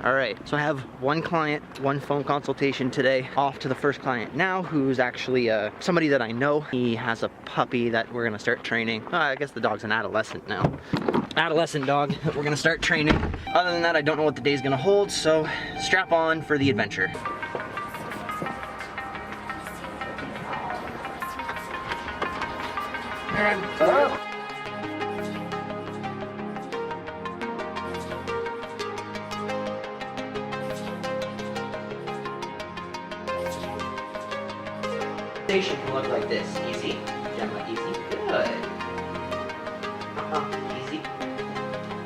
Alright, so I have one client, one phone consultation today. Off to the first client now, who's actually somebody that I know. He has a puppy that we're gonna start training. I guess the dog's an adolescent now. Adolescent dog that we're gonna start training. Other than that, I don't know what the day's gonna hold, so strap on for the adventure. Station can look like this. Easy. Gemma, easy. Good. Easy.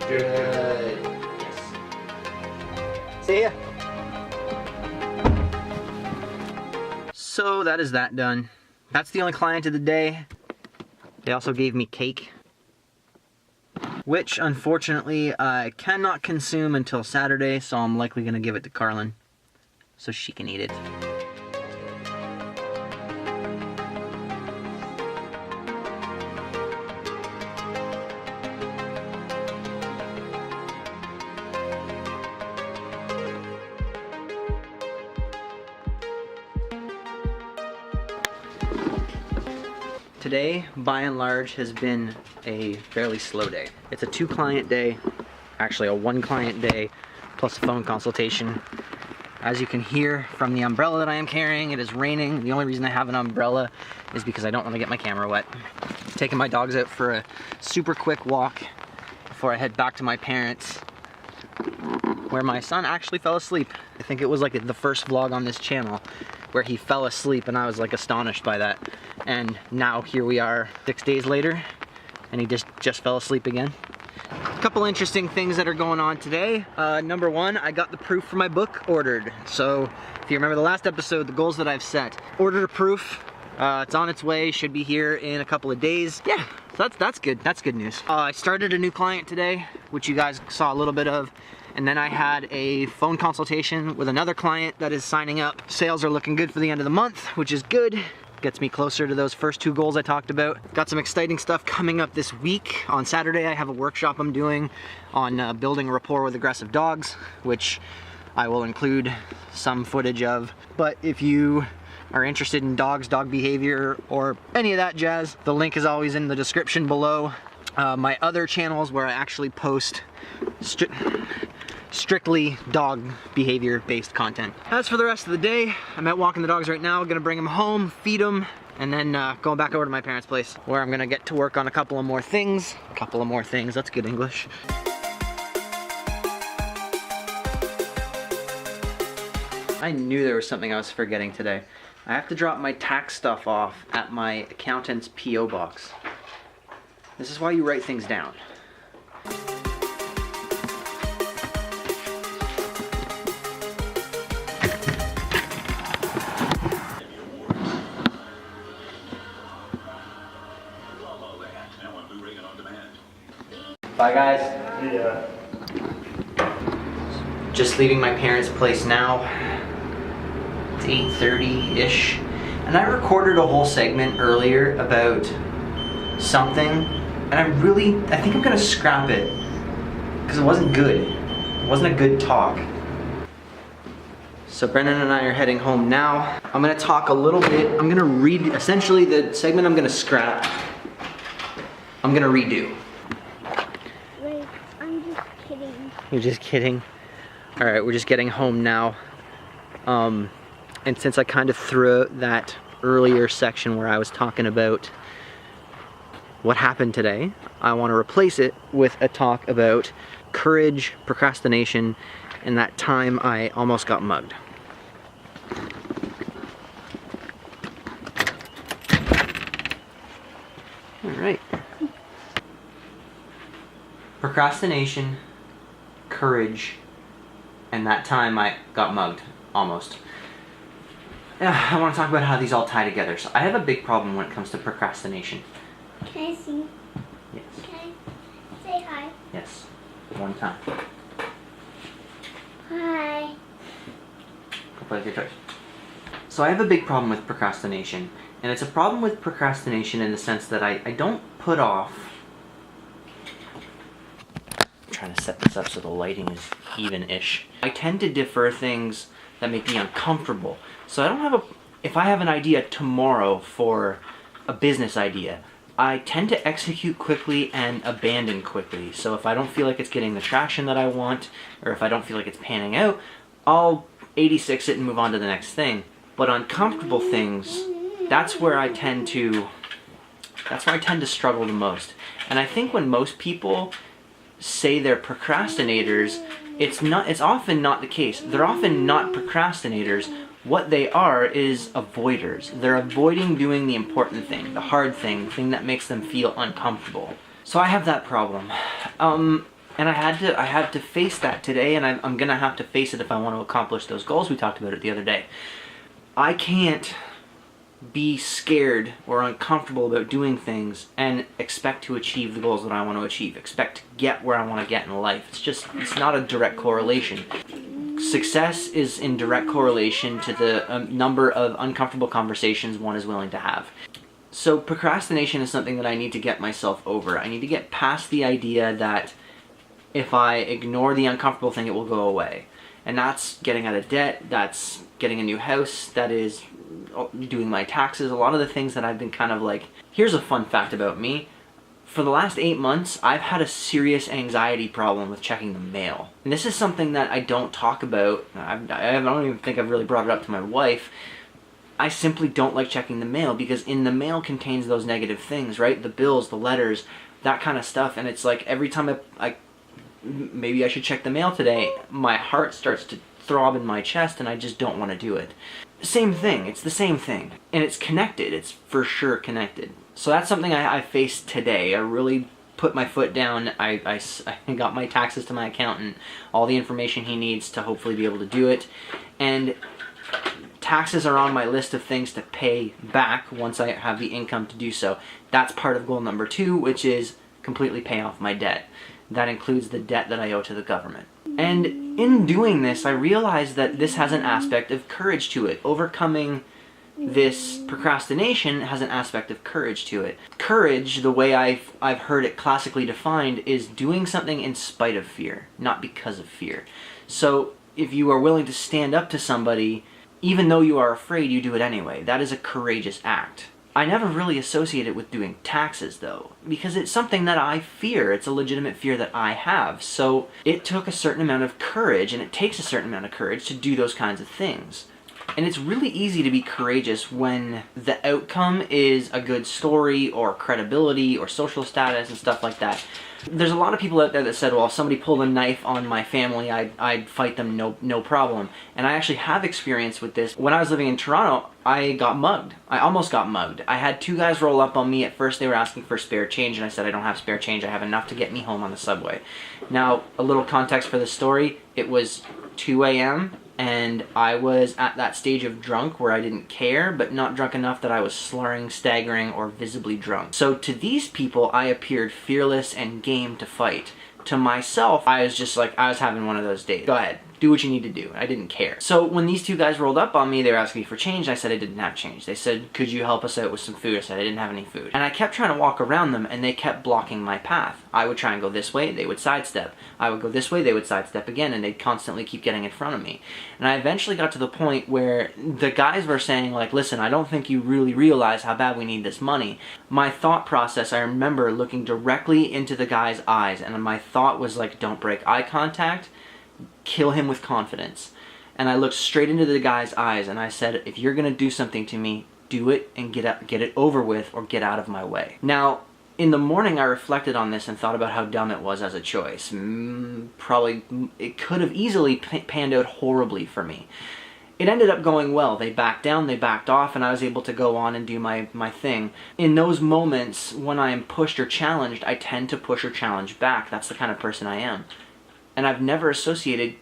Good. Yes. See ya. So that is that done. That's the only client of the day. They also gave me cake, which unfortunately I cannot consume until Saturday, so I'm likely gonna give it to Carlin so she can eat it. Today, by and large, has been a fairly slow day. It's a 2-client day, actually a 1-client day, plus a phone consultation. As you can hear from the umbrella that I am carrying, it is raining. The only reason I have an umbrella is because I don't want to get my camera wet. Taking my dogs out for a super quick walk before I head back to my parents', where my son actually fell asleep. I think it was like the first vlog on this channel where he fell asleep, and I was like astonished by that. And now here we are 6 days later, and he just fell asleep again. A couple interesting things that are going on today. Number one, I got the proof for my book ordered. So if you remember the last episode, the goals that I've set. Ordered a proof, it's on its way, should be here in a couple of days. Yeah, so that's good, that's good news. I started a new client today, which you guys saw a little bit of. And then I had a phone consultation with another client that is signing up. Sales are looking good for the end of the month, which is good. Gets me closer to those first 2 goals I talked about. Got some exciting stuff coming up this week. On Saturday, I have a workshop I'm doing on building rapport with aggressive dogs, which I will include some footage of. But if you are interested in dogs, dog behavior, or any of that jazz, the link is always in the description below. My other channels where I actually post strictly dog behavior based content. As for the rest of the day, I'm out walking the dogs right now. Gonna bring them home, feed them, and then going back over to my parents' place where I'm gonna get to work on a couple of more things. That's good English. I knew there was something I was forgetting today. I have to drop my tax stuff off at my accountant's P.O. box. This is why you write things down. Bye guys. Yeah. Just leaving my parents' place now. It's 8:30-ish. And I recorded a whole segment earlier about something, and I think I'm gonna scrap it because it wasn't good. It wasn't a good talk. So Brendan and I are heading home now. I'm gonna talk a little bit. I'm gonna read, essentially the segment I'm gonna scrap, I'm gonna redo. Wait, I'm just kidding. You're just kidding? Alright, we're just getting home now. And since I kind of threw out that earlier section where I was talking about what happened today, I want to replace it with a talk about courage, procrastination, and that time I almost got mugged. Alright. Procrastination, courage, and that time I got mugged, almost. I want to talk about how these all tie together. So I have a big problem when it comes to procrastination. Can I see? Yes. Can I say hi? Yes. One time. Hi. Go play with your toys. So I have a big problem with procrastination. And it's a problem with procrastination in the sense that I don't put off... I'm trying to set this up so the lighting is even-ish. I tend to defer things that make me uncomfortable. So I don't have if I have an idea tomorrow for a business idea, I tend to execute quickly and abandon quickly. So if I don't feel like it's getting the traction that I want, or if I don't feel like it's panning out, I'll 86 it and move on to the next thing. But uncomfortable things, that's where I tend to struggle the most. And I think when most people say they're procrastinators, it's often not the case. They're often not procrastinators. What they are is avoiders. They're avoiding doing the important thing, the hard thing, the thing that makes them feel uncomfortable. So I have that problem. And I had to face that today, and I'm gonna have to face it if I want to accomplish those goals we talked about it the other day. I can't be scared or uncomfortable about doing things and expect to achieve the goals that I want to achieve, expect to get where I want to get in life. It's not a direct correlation. Success is in direct correlation to the number of uncomfortable conversations one is willing to have. So procrastination is something that I need to get myself over. I need to get past the idea that if I ignore the uncomfortable thing, it will go away. And that's getting out of debt, that's getting a new house, that is doing my taxes, a lot of the things that I've been kind of like... Here's a fun fact about me. For the last 8 months, I've had a serious anxiety problem with checking the mail. And this is something that I don't talk about. I don't even think I've really brought it up to my wife. I simply don't like checking the mail because in the mail contains those negative things, right? The bills, the letters, that kind of stuff. And it's like every time maybe I should check the mail today, my heart starts to throb in my chest and I just don't want to do it. Same thing, it's the same thing. And it's connected, it's for sure connected. So that's something I faced today. I really put my foot down. I got my taxes to my accountant, all the information he needs to hopefully be able to do it. And taxes are on my list of things to pay back once I have the income to do so. That's part of goal number 2, which is completely pay off my debt. That includes the debt that I owe to the government. And in doing this, I realized that this has an aspect of courage to it. Overcoming this procrastination has an aspect of courage to it. Courage, the way I've heard it classically defined, is doing something in spite of fear, not because of fear. So if you are willing to stand up to somebody, even though you are afraid, you do it anyway. That is a courageous act. I never really associate it with doing taxes, though, because it's something that I fear. It's a legitimate fear that I have. So it took a certain amount of courage, and it takes a certain amount of courage to do those kinds of things. And it's really easy to be courageous when the outcome is a good story or credibility or social status and stuff like that. There's a lot of people out there that said, well, if somebody pulled a knife on my family, I'd fight them no problem. And I actually have experience with this. When I was living in Toronto, I got mugged. I almost got mugged. I had 2 guys roll up on me. At first they were asking for spare change, and I said I don't have spare change. I have enough to get me home on the subway. Now, a little context for the story. It was 2 a.m. and I was at that stage of drunk where I didn't care, but not drunk enough that I was slurring, staggering, or visibly drunk. So to these people, I appeared fearless and game to fight. To myself, I was just like, I was having one of those days. Go ahead, do what you need to do. I didn't care. So when these 2 guys rolled up on me, they were asking me for change, and I said I didn't have change. They said, could you help us out with some food? I said I didn't have any food. And I kept trying to walk around them, and they kept blocking my path. I would try and go this way, they would sidestep. I would go this way, they would sidestep again, and they'd constantly keep getting in front of me. And I eventually got to the point where the guys were saying, like, listen, I don't think you really realize how bad we need this money. My thought process, I remember looking directly into the guy's eyes, and my thought was like, don't break eye contact, kill him with confidence. And I looked straight into the guy's eyes and I said, if you're gonna do something to me, do it and get it over with, or get out of my way. Now, in the morning I reflected on this and thought about how dumb it was as a choice. Probably, it could have easily panned out horribly for me. It ended up going well. They backed down, they backed off, and I was able to go on and do my thing. In those moments, when I am pushed or challenged, I tend to push or challenge back. That's the kind of person I am. And I've never associated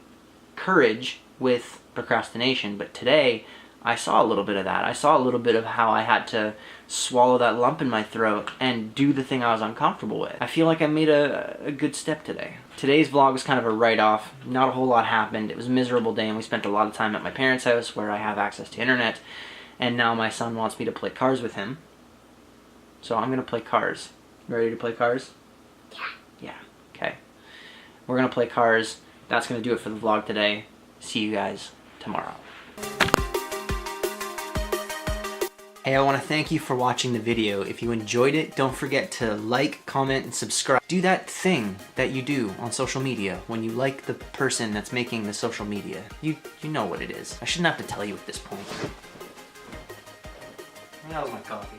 courage with procrastination, but today I saw a little bit of that. I saw a little bit of how I had to swallow that lump in my throat and do the thing I was uncomfortable with. I feel like I made a good step today. Today's vlog was kind of a write-off. Not a whole lot happened. It was a miserable day, and we spent a lot of time at my parents' house where I have access to internet, and now my son wants me to play cars with him. So I'm gonna play cars. Ready to play cars? Yeah. Yeah, okay. We're gonna play cars that's gonna do it for the vlog today. See you guys tomorrow. Hey, I want to thank you for watching the video. If you enjoyed it, don't forget to like, comment, and subscribe. Do that thing that you do on social media when you like the person that's making the social media. You know what it is. I shouldn't have to tell you at this point. That was my coffee.